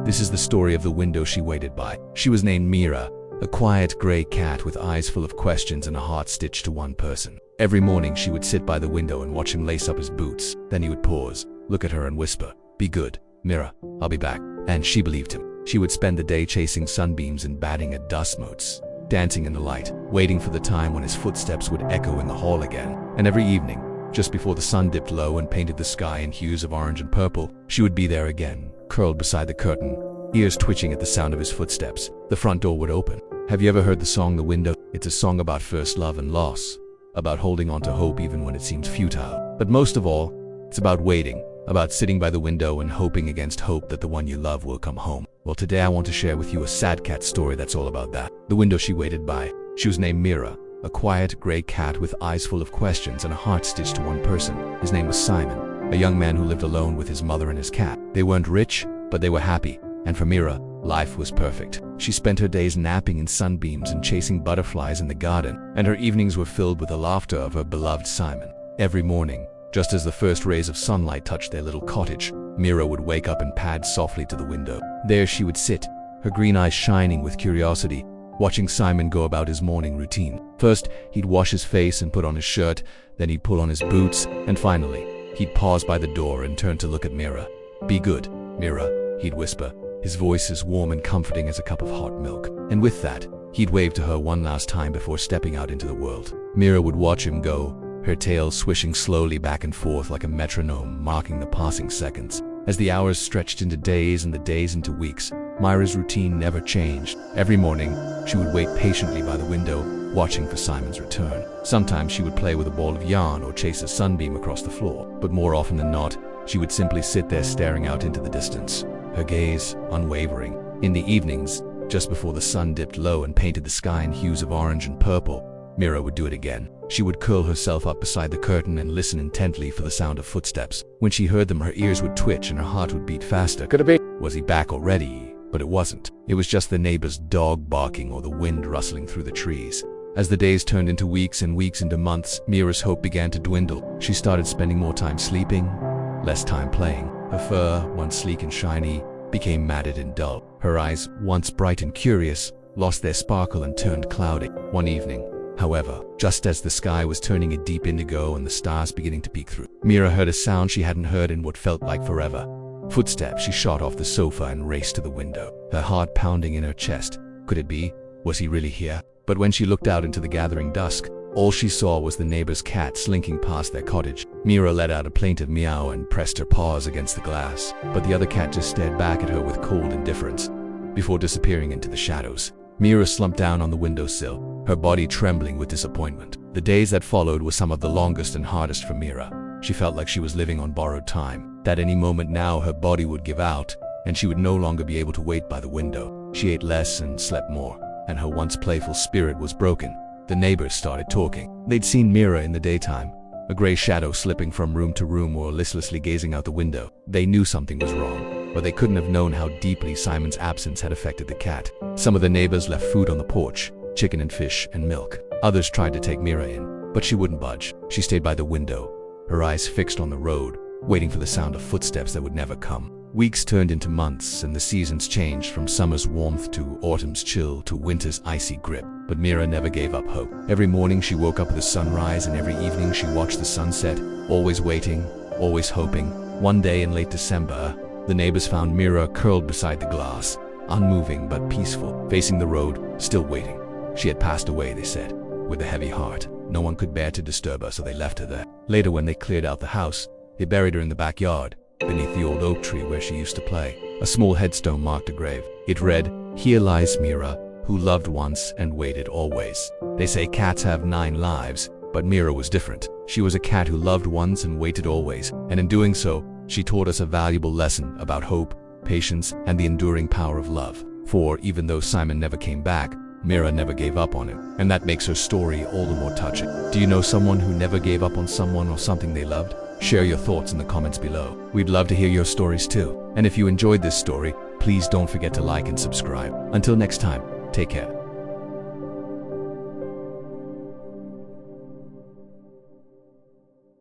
This is the story of the window she waited by. She was named Mira, a quiet gray cat with eyes full of questions and a heart stitched to one person. Every morning she would sit by the window and watch him lace up his boots. Then he would pause, look at her and whisper, "Be good, Mira, I'll be back." And she believed him. She would spend the day chasing sunbeams and batting at dust motes, dancing in the light, waiting for the time when his footsteps would echo in the hall again. And every evening, just before the sun dipped low and painted the sky in hues of orange and purple, she would be there again, curled beside the curtain, ears twitching at the sound of his footsteps. The front door would open. Have you ever heard the song The Window? It's a song about first love and loss, about holding on to hope even when it seems futile. But most of all, it's about waiting, about sitting by the window and hoping against hope that the one you love will come home. Well, today I want to share with you a sad cat story that's all about that. The window she waited by. She was named Mira, a quiet gray cat with eyes full of questions and a heart stitched to one person. His name was Simon, a young man who lived alone with his mother and his cat. They weren't rich, but they were happy. And for Mira, life was perfect. She spent her days napping in sunbeams and chasing butterflies in the garden, and her evenings were filled with the laughter of her beloved Simon. Every morning, just as the first rays of sunlight touched their little cottage, Mira would wake up and pad softly to the window. There she would sit, her green eyes shining with curiosity, watching Simon go about his morning routine. First, he'd wash his face and put on his shirt, then he'd pull on his boots, and finally, he'd pause by the door and turn to look at Mira. "Be good, Mira," he'd whisper, his voice as warm and comforting as a cup of hot milk. And with that, he'd wave to her one last time before stepping out into the world. Mira would watch him go, her tail swishing slowly back and forth like a metronome, marking the passing seconds. As the hours stretched into days and the days into weeks, Mira's routine never changed. Every morning, she would wait patiently by the window, watching for Simon's return. Sometimes she would play with a ball of yarn or chase a sunbeam across the floor, but more often than not, she would simply sit there staring out into the distance, her gaze unwavering. In the evenings, just before the sun dipped low and painted the sky in hues of orange and purple, Mira would do it again. She would curl herself up beside the curtain and listen intently for the sound of footsteps. When she heard them, her ears would twitch and her heart would beat faster. Could it be? Was he back already? But it wasn't. It was just the neighbor's dog barking or the wind rustling through the trees. As the days turned into weeks and weeks into months, Mira's hope began to dwindle. She started spending more time sleeping, less time playing. Her fur, once sleek and shiny, became matted and dull. Her eyes, once bright and curious, lost their sparkle and turned cloudy. One evening, however, just as the sky was turning a deep indigo and the stars beginning to peek through, Mira heard a sound she hadn't heard in what felt like forever. Footsteps. She shot off the sofa and raced to the window, her heart pounding in her chest. Could it be? Was he really here? But when she looked out into the gathering dusk, all she saw was the neighbor's cat slinking past their cottage. Mira let out a plaintive meow and pressed her paws against the glass, but the other cat just stared back at her with cold indifference. Before disappearing into the shadows, Mira slumped down on the windowsill, her body trembling with disappointment. The days that followed were some of the longest and hardest for Mira. She felt like she was living on borrowed time, that any moment now her body would give out, and she would no longer be able to wait by the window. She ate less and slept more, and her once playful spirit was broken. The neighbors started talking. They'd seen Mira in the daytime, a gray shadow slipping from room to room or listlessly gazing out the window. They knew something was wrong, but they couldn't have known how deeply Simon's absence had affected the cat. Some of the neighbors left food on the porch, chicken and fish and milk. Others tried to take Mira in, but she wouldn't budge. She stayed by the window, her eyes fixed on the road, waiting for the sound of footsteps that would never come. Weeks turned into months, and the seasons changed from summer's warmth to autumn's chill to winter's icy grip. But Mira never gave up hope. Every morning she woke up with the sunrise, and every evening she watched the sunset, always waiting, always hoping. One day in late December, the neighbors found Mira curled beside the glass, unmoving but peaceful, facing the road, still waiting. She had passed away, they said, with a heavy heart. No one could bear to disturb her, so they left her there. Later, when they cleared out the house, they buried her in the backyard, beneath the old oak tree where she used to play. A small headstone marked her grave. It read, "Here lies Mira, who loved once and waited always." They say cats have 9 lives, but Mira was different. She was a cat who loved once and waited always, and in doing so, she taught us a valuable lesson about hope, patience, and the enduring power of love. For even though Simon never came back, Mira never gave up on him, and that makes her story all the more touching. Do you know someone who never gave up on someone or something they loved? Share your thoughts in the comments below. We'd love to hear your stories too. And if you enjoyed this story, please don't forget to like and subscribe. Until next time, take care.